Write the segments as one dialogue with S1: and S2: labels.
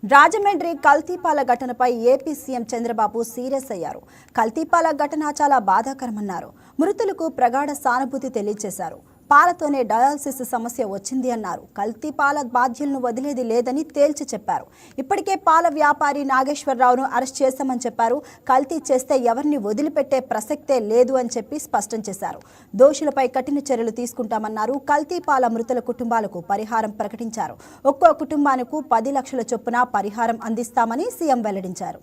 S1: రాజమండ్రి కల్తీపాల ఘటనపై AP CM Chandrababu serious అయ్యారు. కల్తీపాల ఘటన చాలా బాధాకరమన్నారు. మృతులకు ప్రగాఢ సానుభూతి తెలియజేశారు. పాలతోనే డయాలసిస్ సమస్య వచ్చింది అన్నారు. కల్తీ పాల బాధ్యులను వదిలేది లేదని తేల్చి చెప్పారు. ఇప్పటికే పాల వ్యాపారి నాగేశ్వరరావును అరెస్ట్ చేశామని చెప్పారు. కల్తీ చేస్తే ఎవరిని వదిలిపెట్టే ప్రసక్తే లేదు అని చెప్పి స్పష్టం చేశారు. దోషులపై కఠిన చర్యలు తీసుకుంటామన్నారు. కల్తీ పాల మృతుల కుటుంబాలకు పరిహారం ప్రకటించారు. ఒక్కో కుటుంబానికి 10 లక్షల చొప్పున పరిహారం అందిస్తామని సీఎం వెల్లడించారు.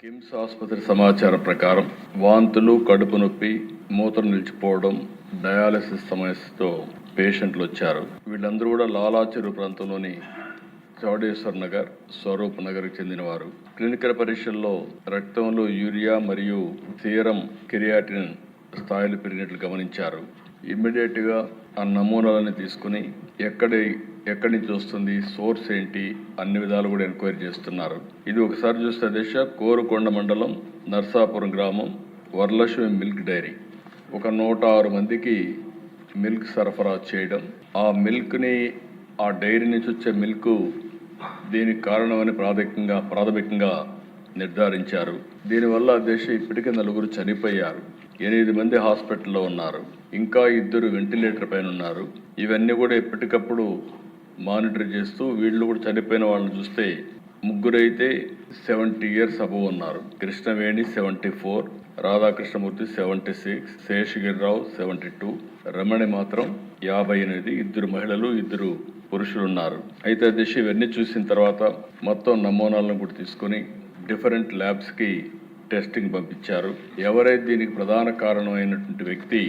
S2: కిమ్స్ ఆసుపత్రి సమాచారం ప్రకారం వాంతులు, కడుపు నొప్పి, మూత్రం నిలిచిపోవడం, డయాలసిస్ సమస్యతో పేషెంట్లు వచ్చారు. వీళ్ళందరూ కూడా లాలాచెరువు ప్రాంతంలోని చౌడేశ్వర్ నగర్, స్వరూప్ నగర్కి చెందినవారు. క్లినికల్ పరీక్షల్లో రక్తంలో యూరియా మరియు సీరం కెరియాటిన్ స్థాయిలు పెరిగినట్లు గమనించారు. ఇమ్మీడియట్గా ఆ నమూనాలని తీసుకుని ఎక్కడి నుంచి వస్తుంది, సోర్స్ ఏంటి, అన్ని విధాలు కూడా ఎంక్వైరీ చేస్తున్నారు. ఇది ఒకసారి చూస్తే దిశ కోరుకొండ మండలం నర్సాపురం గ్రామం వరలక్ష్మి మిల్క్ డైరీ ఒక 106 మందికి మిల్క్ సరఫరా చేయడం, ఆ మిల్క్ని ఆ డైరీ నుంచి వచ్చే మిల్క్ దీనికి కారణమని ప్రాథమికంగా నిర్ధారించారు. దీనివల్ల ఇప్పటికే 4 చనిపోయారు, 8 మంది హాస్పిటల్లో ఉన్నారు, ఇంకా 2 వెంటిలేటర్ పైన ఉన్నారు. ఇవన్నీ కూడా ఎప్పటికప్పుడు మానిటర్ చేస్తూ వీళ్ళు కూడా చనిపోయిన వాళ్ళని చూస్తే 3 అయితే 70 ఇయర్స్ అబవ్ ఉన్నారు. కృష్ణవేణి 74, రాధాకృష్ణమూర్తి 76, శేషగిరిరావు 72, రమణి మాత్రం 58, 2 మహిళలు 2 పురుషులు ఉన్నారు. అయితే ఇవన్నీ చూసిన తర్వాత మొత్తం నమూనాలను కూడా తీసుకొని డిఫరెంట్ ల్యాబ్స్కి టెస్టింగ్ పంపించారు. ఎవరైతే దీనికి ప్రధాన కారణమైనటువంటి వ్యక్తి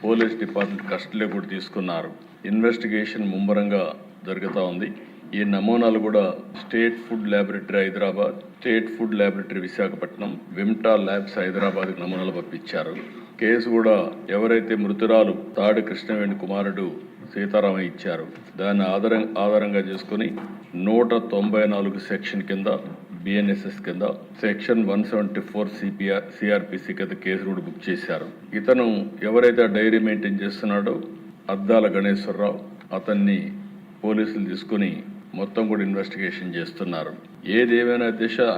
S2: పోలీస్ డిపార్ట్మెంట్ కస్టడీలో కూడా తీసుకున్నారు. ఇన్వెస్టిగేషన్ ముమ్మరంగా జరుగుతూ ఉంది. ఈ నమూనాలు కూడా state food laboratory Hyderabad, state food laboratory Visakhapatnam, Vimta labs హైదరాబాద్కి నమూనాలు పంపించారు. కేసు కూడా ఎవరైతే మృతురాలు తాడి కృష్ణవేణి కుమారుడు సీతారామయ్య ఇచ్చారు, దాన్ని ఆధారంగా చేసుకుని 194 సెక్షన్ కింద, బిఎన్ఎస్ఎస్ కింద, సెక్షన్ 174 సిఆర్పిసి కింద కేసు కూడా బుక్ చేశారు. ఇతను ఎవరైతే డైరీ మెయింటైన్ చేస్తున్నాడో అద్దాల గణేశ్వరరావు, అతన్ని పోలీసులు తీసుకుని మొత్తం కూడా ఇన్వెస్టిగేషన్ చేస్తున్నారు. ఏదేమైనా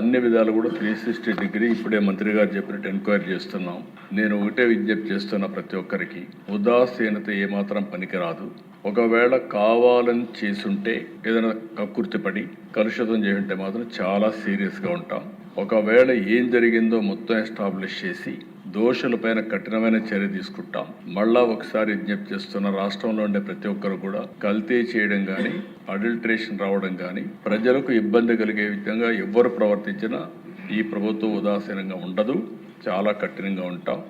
S2: అన్ని విధాలు కూడా 360 డిగ్రీ ఇప్పుడే మంత్రి గారు చెప్పినట్టు ఎంక్వైరీ చేస్తున్నాం. నేను ఒకటే విజ్ఞప్తి చేస్తున్నా, ప్రతి ఒక్కరికి ఉదాసీనత ఏమాత్రం పనికిరాదు. ఒకవేళ కావాలని చేసుంటే, ఏదైనా కక్కుర్తిపడి కలుషితం చేస్తుంటే మాత్రం చాలా సీరియస్గా ఉంటాం. ఒకవేళ ఏం జరిగిందో మొత్తం ఎస్టాబ్లిష్ చేసి దోషులపైన కఠినమైన చర్య తీసుకుంటాం. మళ్ళా ఒకసారి విజ్ఞప్తి చేస్తున్న, రాష్ట్రంలో ఉండే ప్రతి ఒక్కరు కూడా కల్తీ చేయడం కానీ, అడల్ట్రేషన్ రావడం కానీ, ప్రజలకు ఇబ్బంది కలిగే విధంగా ఎవరు ప్రవర్తించినా ఈ ప్రభుత్వం ఉదాసీనంగా ఉండదు, చాలా కఠినంగా ఉంటాం.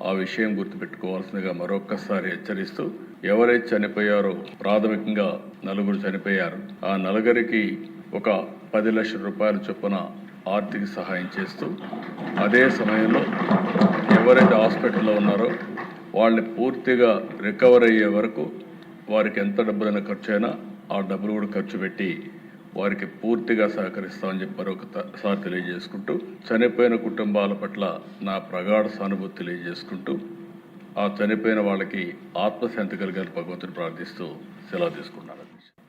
S2: ఆ విషయం గుర్తుపెట్టుకోవాల్సిందిగా మరొక్కసారి హెచ్చరిస్తూ, ఎవరైతే చనిపోయారో ప్రాథమికంగా 4 చనిపోయారు. ఆ 4కి ఒక 10 లక్షల రూపాయల చొప్పున ఆర్థిక సహాయం చేస్తూ, అదే సమయంలో ఎవరైతే హాస్పిటల్లో ఉన్నారో వాళ్ళని పూర్తిగా రికవర్ అయ్యే వరకు వారికి ఎంత డబ్బులైనా ఖర్చు అయినా ఆ డబ్బులు కూడా ఖర్చు పెట్టి వారికి పూర్తిగా సహకరిస్తామని చెప్పి మరొకసారి తెలియజేసుకుంటూ, చనిపోయిన కుటుంబాల పట్ల నా ప్రగాఢ సానుభూతి తెలియజేసుకుంటూ, ఆ చనిపోయిన వాళ్ళకి ఆత్మశాంతి కలిగారు భగవంతుని ప్రార్థిస్తూ సెలవు తీసుకున్నాను.